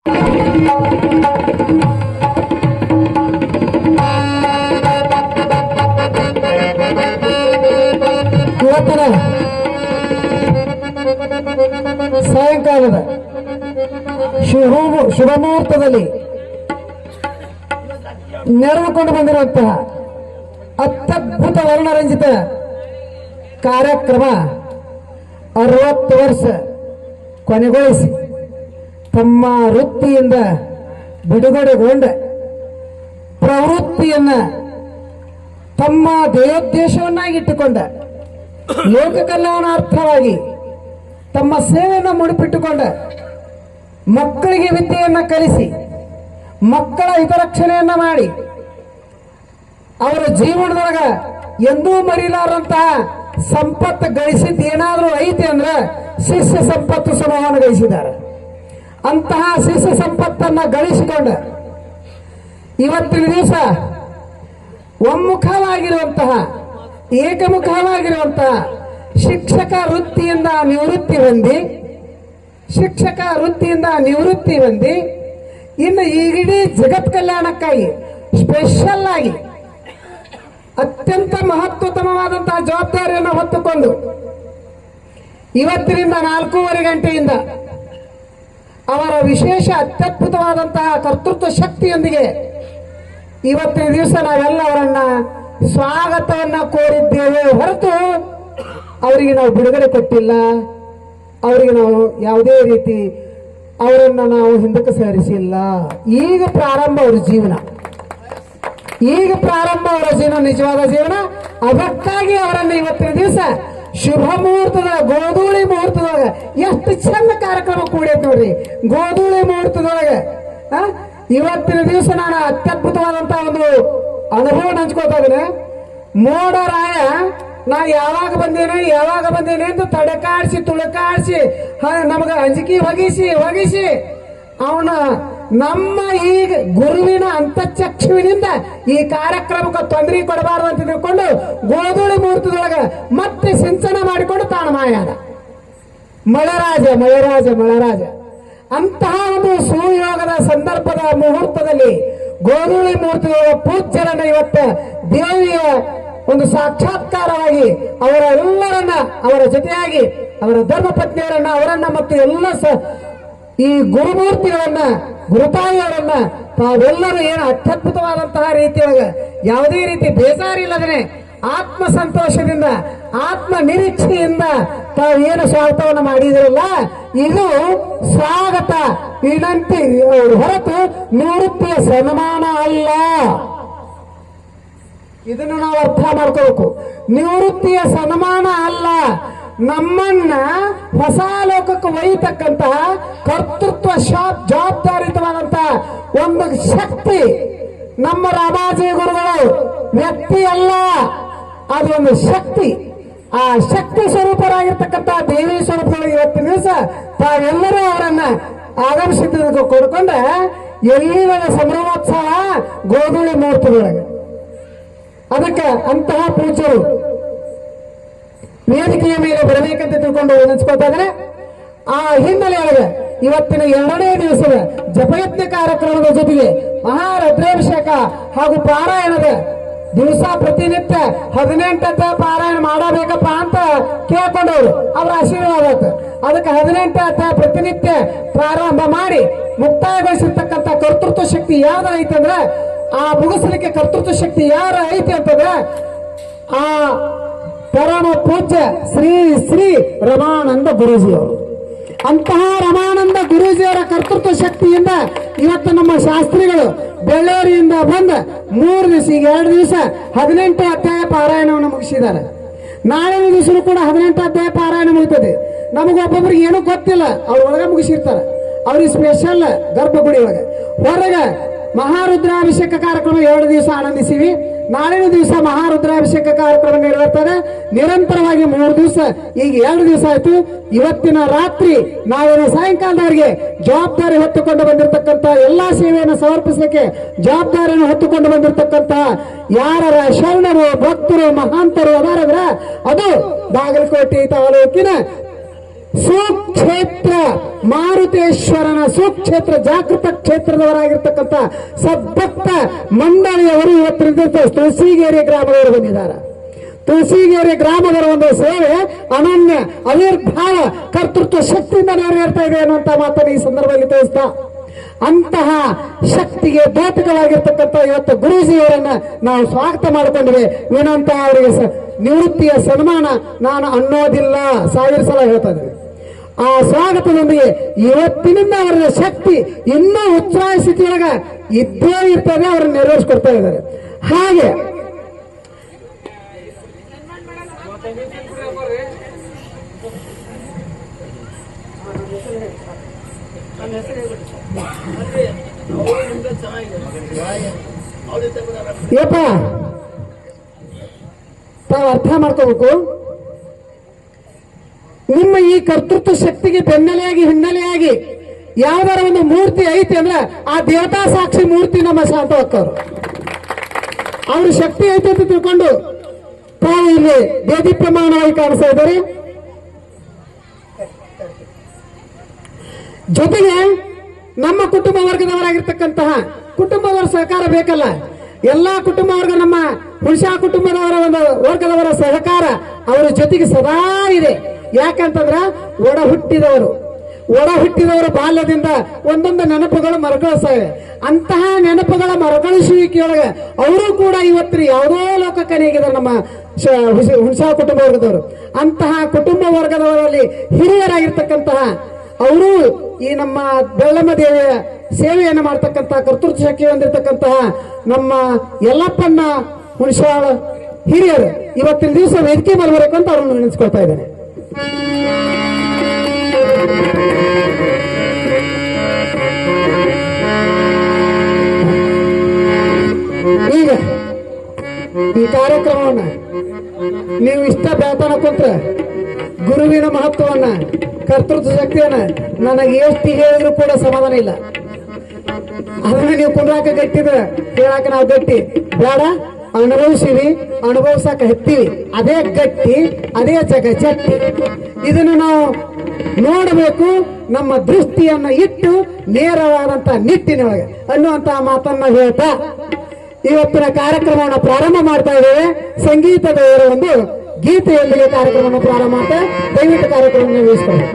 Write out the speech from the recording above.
ಇವತ್ತಿನ ಸಾಯಂಕಾಲದ ಶುಭ ಮುಹೂರ್ತದಲ್ಲಿ ನೆರವೇರಿಕೊಂಡು ಬಂದಿರುವಂತಹ ಅತ್ಯದ್ಭುತ ವರ್ಣರಂಜಿತ ಕಾರ್ಯಕ್ರಮ 60 ವರ್ಷ ಕೊನೆಗೊಳಿಸಿ ತಮ್ಮ ವೃತ್ತಿಯಿಂದ ಬಿಡುಗಡೆಗೊಂಡ ಪ್ರವೃತ್ತಿಯನ್ನ ತಮ್ಮ ದೇವೋದ್ದೇಶವನ್ನಾಗಿಟ್ಟುಕೊಂಡ ಲೋಕ ಕಲ್ಯಾಣಾರ್ಥವಾಗಿ ತಮ್ಮ ಸೇವೆಯನ್ನು ಮುಡಿಪಿಟ್ಟುಕೊಂಡ ಮಕ್ಕಳಿಗೆ ವಿದ್ಯೆಯನ್ನು ಕಲಿಸಿ ಮಕ್ಕಳ ಹಿತರಕ್ಷಣೆಯನ್ನ ಮಾಡಿ ಅವರ ಜೀವನದೊಳಗ ಎಂದೂ ಮರಿಲಾರಂತಹ ಸಂಪತ್ತು ಗಳಿಸಿದ್ದೇನಾದ್ರೂ ಐತಿ ಅಂದ್ರೆ ಶಿಷ್ಯ ಸಂಪತ್ತು ಸಮೂಹವನ್ನು ಗಳಿಸಿದ್ದಾರೆ. ಅಂತಹ ಶಿಷ್ಯ ಸಂಪತ್ತನ್ನ ಗಳಿಸಿಕೊಂಡ ಇವತ್ತಿನ ದಿವಸ ಒಮ್ಮುಖವಾಗಿರುವಂತಹ ಏಕಮುಖವಾಗಿರುವಂತಹ ಶಿಕ್ಷಕ ವೃತ್ತಿಯಿಂದ ನಿವೃತ್ತಿ ಹೊಂದಿ ಇನ್ನು ಈಗಿಡೀ ಜಗತ್ ಕಲ್ಯಾಣಕ್ಕಾಗಿ ಸ್ಪೆಷಲ್ ಆಗಿ ಅತ್ಯಂತ ಮಹತ್ವತಮವಾದಂತಹ ಜವಾಬ್ದಾರಿಯನ್ನು ಹೊತ್ತುಕೊಂಡು ಇವತ್ತಿನಿಂದ 4:30 ಗಂಟೆಯಿಂದ ಅವರ ವಿಶೇಷ ಅತ್ಯದ್ಭುತವಾದಂತಹ ಕರ್ತೃತ್ವ ಶಕ್ತಿಯೊಂದಿಗೆ ಇವತ್ತಿನ ದಿವಸ ನಾವೆಲ್ಲ ಅವರನ್ನ ಸ್ವಾಗತವನ್ನ ಕೋರಿದ್ದೇವೆ ಹೊರತು ಅವರಿಗೆ ನಾವು ಬಿಡುಗಡೆ ಕೊಟ್ಟಿಲ್ಲ. ಅವರಿಗೆ ನಾವು ಯಾವುದೇ ರೀತಿ ಅವರನ್ನ ನಾವು ಹಿಂದಕ್ಕೆ ಸರಿಸಿಲ್ಲ. ಈಗ ಪ್ರಾರಂಭ ಅವರ ಜೀವನ, ನಿಜವಾದ ಜೀವನ. ಅದಕ್ಕಾಗಿ ಅವರನ್ನು ಇವತ್ತಿನ ದಿವಸ ಶುಭ ಮುಹೂರ್ತದ ಗೋಧೂಳಿ ಮುಹೂರ್ತದೊಳಗ ಎಷ್ಟು ಚಂದ ಕಾರ್ಯಕ್ರಮ ಕೂಡೈತೆ ನೋಡ್ರಿ. ಗೋಧೂಳಿ ಮುಹೂರ್ತದೊಳಗೆ ಇವತ್ತಿನ ದಿವಸ ನಾನು ಅತ್ಯದ್ಭುತವಾದಂತಹ ಒಂದು ಅನುಭವ ಹಂಚ್ಕೋತಾ ಇದ್ದೇನೆ. ಮೋಡರಾಯ ನಾ ಯಾವಾಗ ಬಂದೇನೆ ಅಂತ ತಡಕಾಡಿಸಿ ತುಳಕಾಡಿಸಿ ನಮಗ ಅಂಜಿಕೆ ಹೊಗಿಸಿ ಅವನ ನಮ್ಮ ಈಗ ಗುರುವಿನ ಅಂತಚಕ್ಷುವಿನಿಂದ ಈ ಕಾರ್ಯಕ್ರಮಕ್ಕೆ ತೊಂದರೆ ಕೊಡಬಾರದು ಅಂತ ತಿಳ್ಕೊಂಡು ಗೋಧೂಳಿ ಮುಹೂರ್ತದೊಳಗ ಮತ್ತೆ ಸಿಂಚನ ಮಾಡಿಕೊಂಡು ತಾನು ಮಾಯಾದ ಮಳೆರಾಜ ಅಂತಹ ಒಂದು ಸುಯೋಗದ ಸಂದರ್ಭದ ಮುಹೂರ್ತದಲ್ಲಿ ಗೋಧೂಳಿ ಮುಹೂರ್ತದೊಳಗ ಪೂಜ್ಯರನ್ನ ಇವತ್ತ ದೇವಿಯ ಒಂದು ಸಾಕ್ಷಾತ್ಕಾರವಾಗಿ ಅವರೆಲ್ಲರನ್ನ ಅವರ ಜೊತೆಯಾಗಿ ಅವರ ಧರ್ಮ ಪತ್ನಿಯರನ್ನ ಅವರನ್ನ ಮತ್ತು ಎಲ್ಲ ಈ ಗುರುಮೂರ್ತಿಗಳನ್ನ ಗುರುತಾಯಿಯವರನ್ನ ತಾವೆಲ್ಲರೂ ಏನು ಅತ್ಯದ್ಭುತವಾದಂತಹ ರೀತಿಯೊಳಗ ಯಾವುದೇ ರೀತಿ ಬೇಜಾರಿಲ್ಲದೇ ಆತ್ಮ ಸಂತೋಷದಿಂದ ಆತ್ಮ ನಿರೀಕ್ಷೆಯಿಂದ ತಾವೇನು ಸ್ವಾಗತವನ್ನು ಮಾಡಿದಿರಲ್ಲ, ಇದು ಸ್ವಾಗತ ವಿನಂತಿ ಹೊರತು ನಿವೃತ್ತಿಯ ಸನ್ಮಾನ ಅಲ್ಲ. ಇದನ್ನು ನಾವು ಅರ್ಥ ಮಾಡ್ಕೋಬೇಕು. ನಿವೃತ್ತಿಯ ಸನ್ಮಾನ ಅಲ್ಲ. ನಮ್ಮನ್ನ ಹೊಸ ಲೋಕಕ್ಕೆ ಒಯ್ಯತಕ್ಕಂತಹ ಕರ್ತೃತ್ವ ಜವಾಬ್ದಾರಿತವಾದಂತಹ ಒಂದು ಶಕ್ತಿ ನಮ್ಮ ರಾಮಾಜಿ ಗುರುಗಳು ವ್ಯಕ್ತಿ ಅಲ್ಲ, ಅದು ಒಂದು ಶಕ್ತಿ. ಆ ಶಕ್ತಿ ಸ್ವರೂಪರಾಗಿರ್ತಕ್ಕಂತಹ ದೇವಿ ಸ್ವರೂಪದೊಳಗೆ ಇವತ್ತಿನ ದಿವಸ ತಾವೆಲ್ಲರೂ ಅವರನ್ನ ಆಗಮಿಸಿದ್ದಕ್ಕೆ ಕೊಡ್ಕೊಂಡ ಎಲ್ಲಿನ ಸಂಭ್ರಮೋತ್ಸವ ಗೋಧೂಳಿ ಮುಹೂರ್ತದೊಳಗೆ. ಅದಕ್ಕೆ ಅಂತಹ ಪೂಜ್ಯರು ವೇದಿಕೆಯ ಮೇಲೆ ಬರಬೇಕಂತ ತಿಳ್ಕೊಂಡು ನೆನೆಸ್ಕೊತಾ ಇದ್ರೆ ಆ ಹಿನ್ನೆಲೆಯೊಳಗೆ ಇವತ್ತಿನ 2ನೇ ದಿವಸದ ಜಪಯಜ್ಞ ಕಾರ್ಯಕ್ರಮದ ಜೊತೆಗೆ ಮಹಾರುದ್ರಾಭಿಷೇಕ ಹಾಗೂ ಪಾರಾಯಣದ ದಿವಸ ಪ್ರತಿನಿತ್ಯ 18 ಪಾರಾಯಣ ಮಾಡಬೇಕಪ್ಪ ಅಂತ ಕೇಳ್ಕೊಂಡವರು ಅವರ ಆಶೀರ್ವಾದ ಆಯ್ತು. ಅದಕ್ಕೆ 18 ಪ್ರತಿನಿತ್ಯ ಪ್ರಾರಂಭ ಮಾಡಿ ಮುಕ್ತಾಯಗೊಳಿಸಿರ್ತಕ್ಕಂಥ ಕರ್ತೃತ್ವ ಶಕ್ತಿ ಯಾವ್ದು ಐತಂದ್ರೆ ಆ ಮುಗಿಸ್ಲಿಕ್ಕೆ ಕರ್ತೃತ್ವ ಶಕ್ತಿ ಯಾರು ಐತಿ ಅಂತಂದ್ರೆ ಆ ಪರಮ ಪೂಜ್ಯ ಶ್ರೀ ರಮಾನಂದ ಗುರೂಜಿಯವರು. ಅಂತಹ ರಮಾನಂದ ಗುರೂಜಿಯವರ ಕರ್ತೃತ್ವ ಶಕ್ತಿಯಿಂದ ಇವತ್ತು ನಮ್ಮ ಶಾಸ್ತ್ರಿಗಳು ಬೆಳ್ಳೂರಿಯಿಂದ ಬಂದ 3 ದಿವಸ, ಈಗ 2 ದಿವಸ 18 ಅಧ್ಯಾಯ ಪಾರಾಯಣವನ್ನು ಮುಗಿಸಿದ್ದಾರೆ. ನಾಳಿನ ದಿವಸ ಕೂಡ 18 ಅಧ್ಯಾಯ ಪಾರಾಯಣ ಮುಗಿತದೆ. ನಮಗೊಬ್ಬೊಬ್ರಿಗೆ ಏನೂ ಗೊತ್ತಿಲ್ಲ, ಅವ್ರ ಒಳಗೆ ಮುಗಿಸಿರ್ತಾರೆ. ಅವ್ರಿಗೆ ಸ್ಪೆಷಲ್ ಗರ್ಭಗುಡಿ ಒಳಗೆ ಹೊರಗೆ ಮಹಾರುದ್ರಾಭಿಷೇಕ ಕಾರ್ಯಕ್ರಮ 2 ದಿವಸ ಆನಂದಿಸಿವಿ. ನಾಳಿನ ದಿವಸ ಮಹಾರುದ್ರಾಭಿಷೇಕ ಕಾರ್ಯಕ್ರಮ ನೆರವೇರ್ತದೆ. ನಿರಂತರವಾಗಿ 3 ದಿವಸ, ಈಗ 2 ದಿವಸ ಆಯ್ತು. ಇವತ್ತಿನ ರಾತ್ರಿ ನಾಳಿನ ಸಾಯಂಕಾಲದವರೆಗೆ ಜವಾಬ್ದಾರಿ ಹೊತ್ತುಕೊಂಡು ಬಂದಿರತಕ್ಕಂತ ಎಲ್ಲಾ ಸೇವೆಯನ್ನು ಸಮರ್ಪಿಸಲಿಕ್ಕೆ ಜವಾಬ್ದಾರಿಯನ್ನು ಹೊತ್ತುಕೊಂಡು ಬಂದಿರತಕ್ಕಂತ ಯಾರ ಶರಣರು ಭಕ್ತರು ಮಹಾಂತರು ಅದಾರಂದ್ರ ಅದು ಬಾಗಲಕೋಟೆ ತಾಲೂಕಿನ ಸುಕ್ಷೇತ್ರ ಮಾರುತೇಶ್ವರನ ಸುಕ್ಷೇತ್ರ ಜಾಗೃತ ಕ್ಷೇತ್ರದವರಾಗಿರ್ತಕ್ಕಂಥ ಸದ್ಭಕ್ತ ಮಂಡಳಿಯವರು ಇವತ್ತಿನ ತುಳಸಿಗೇರಿ ಗ್ರಾಮದವರು ಬಂದಿದ್ದಾರೆ. ತುಳಸಿಗೇರಿ ಗ್ರಾಮದವರ ಒಂದು ಸೇವೆ ಅನನ್ಯ ಅವಿರ್ಭಾವ ಕರ್ತೃತ್ವ ಶಕ್ತಿಯಿಂದ ನೆರವೇರ್ತಾ ಇದೆ ಅನ್ನುವಂತ ಮಾತನ್ನು ಈ ಸಂದರ್ಭದಲ್ಲಿ ತಿಳಿಸ್ತಾ, ಅಂತಹ ಶಕ್ತಿಗೆ ದ್ಯೋತಕವಾಗಿರ್ತಕ್ಕಂಥ ಇವತ್ತು ಗುರೂಜಿಯವರನ್ನ ನಾವು ಸ್ವಾಗತ ಮಾಡಿಕೊಂಡಿವೆ. ವಿನಂತ ಅವರಿಗೆ ನಿವೃತ್ತಿಯ ಸನ್ಮಾನ ನಾನು ಅನ್ನೋದಿಲ್ಲ, 1000 ಸಲ ಹೇಳ್ತಾ ಇದ್ದೇವೆ. ಆ ಸ್ವಾಗತದೊಂದಿಗೆ ಇವತ್ತಿನಿಂದ ಅವರ ಶಕ್ತಿ ಇನ್ನೂ ಉಚ್ಛ್ರಾಯ ಸ್ಥಿತಿಯೊಳಗ ಇದ್ದೇ ಇರ್ತದೆ, ಅವರನ್ನು ನೆರವೇರಿಸಿಕೊಡ್ತಾ ಇದ್ದಾರೆ. ಹಾಗೆ ಯಪ್ಪ ತಾವು ಅರ್ಥ ಮಾಡ್ಕೋಬೇಕು, ನಿಮ್ಮ ಈ ಕರ್ತೃತ್ವ ಶಕ್ತಿಗೆ ಬೆನ್ನೆಲೆಯಾಗಿ ಹಿನ್ನೆಲೆಯಾಗಿ ಯಾವ್ದಾರ ಒಂದು ಮೂರ್ತಿ ಐತಿ ಅಂದ್ರೆ ಆ ದೇವತಾ ಸಾಕ್ಷಿ ಮೂರ್ತಿ ನಮ್ಮ ಶಾಂತವಕ್ಕವರು. ಅವ್ರ ಶಕ್ತಿ ಐತಿ ಅಂತ ತಿಳ್ಕೊಂಡು ತಾವು ಇಲ್ಲಿ ದೇದೀಪ್ಯಮಾನವಾಗಿ ಕಾಣಿಸ್ತಾ ಇದ್ದಾರೆ. ಜೊತೆಗೆ ನಮ್ಮ ಕುಟುಂಬ ವರ್ಗದವರಾಗಿರ್ತಕ್ಕಂತಹ ಕುಟುಂಬದವರ ಸಹಕಾರ ಬೇಕಲ್ಲ, ಎಲ್ಲಾ ಕುಟುಂಬ ವರ್ಗ ನಮ್ಮ ಹುಣಸಾ ಕುಟುಂಬದವರ ಒಂದು ವರ್ಗದವರ ಸಹಕಾರ ಅವರ ಜೊತೆಗೆ ಸದಾ ಇದೆ. ಯಾಕಂತಂದ್ರ ಒಡ ಹುಟ್ಟಿದವರು ಬಾಲ್ಯದಿಂದ ಒಂದೊಂದು ನೆನಪುಗಳು ಮರುಕಳಿಸ್ತವೆ. ಅಂತಹ ನೆನಪುಗಳ ಮರುಕಳಿಸುವಿಕೆಯೊಳಗೆ ಅವರು ಕೂಡ ಇವತ್ತಿನ ಯಾವುದೋ ಲೋಕಕ್ಕೆ ನೇಗಿದ್ದಾರೆ ನಮ್ಮ ಹುಣಸಾ ಕುಟುಂಬ ವರ್ಗದವರು. ಅಂತಹ ಕುಟುಂಬ ವರ್ಗದವರಲ್ಲಿ ಹಿರಿಯರಾಗಿರ್ತಕ್ಕಂತಹ ಅವರು ಈ ನಮ್ಮ ಬೆಳ್ಳಮ್ಮ ದೇವಿಯ ಸೇವೆಯನ್ನು ಮಾಡ್ತಕ್ಕಂಥ ಕರ್ತೃತ್ವ ಶಕ್ತಿ ಹೊಂದಿರತಕ್ಕಂತಹ ನಮ್ಮ ಯಲ್ಲಪ್ಪನ ಹುಣಸಾಳ ಹಿರಿಯರು ಇವತ್ತಿನ ದಿವಸ ವೇದಿಕೆ ಮೇಲೆ ಬರಬೇಕು ಅಂತ ಅವರನ್ನು ನೆನೆಸ್ಕೊಳ್ತಾ ಇದ್ದೇನೆ. ಈಗ ಈ ಕಾರ್ಯಕ್ರಮವನ್ನ ನೀವು ಇಷ್ಟ ಬೇತನ ಕುಂತ್ರ ಗುರುವಿನ ಮಹತ್ವವನ್ನ ಕರ್ತೃತ್ವ ಶಕ್ತಿಯನ್ನ ನನಗೆ ಎಷ್ಟು ಹೇಳಿದ್ರು ಕೂಡ ಸಮಾಧಾನ ಇಲ್ಲ. ಅದನ್ನ ನೀವು ಕುಂದ್ರಾಕ ಗಟ್ಟಿದ್ರೆ ಹೇಳಾಕ ನಾವು ಗಟ್ಟಿ ಬೇಡ, ಅನುಭವಿಸಿವಿ, ಅನುಭವಿಸಾಕ ಹತ್ತೀವಿ, ಅದೇ ಗಟ್ಟಿ, ಅದೇ ಜಗ ಚಟ್ಟಿ. ಇದನ್ನು ನಾವು ನೋಡಬೇಕು, ನಮ್ಮ ದೃಷ್ಟಿಯನ್ನ ಇಟ್ಟು ನೇರವಾದಂತ ನಿಟ್ಟಿನೊಳಗೆ ಅನ್ನುವಂತಹ ಮಾತನ್ನ ಹೇಳ್ತಾ ಇವತ್ತಿನ ಕಾರ್ಯಕ್ರಮವನ್ನು ಪ್ರಾರಂಭ ಮಾಡ್ತಾ ಇದ್ದೇವೆ. ಸಂಗೀತದ ಒಂದು ಗೀತೆಯೊಂದಿಗೆ ಕಾರ್ಯಕ್ರಮವನ್ನು ಪ್ರಾರಂಭ ಮಾಡ್ತಾ ದಯವಿಟ್ಟು ಕಾರ್ಯಕ್ರಮವನ್ನು ವಹಿಸ್ಕೊಳ್ಳಿ.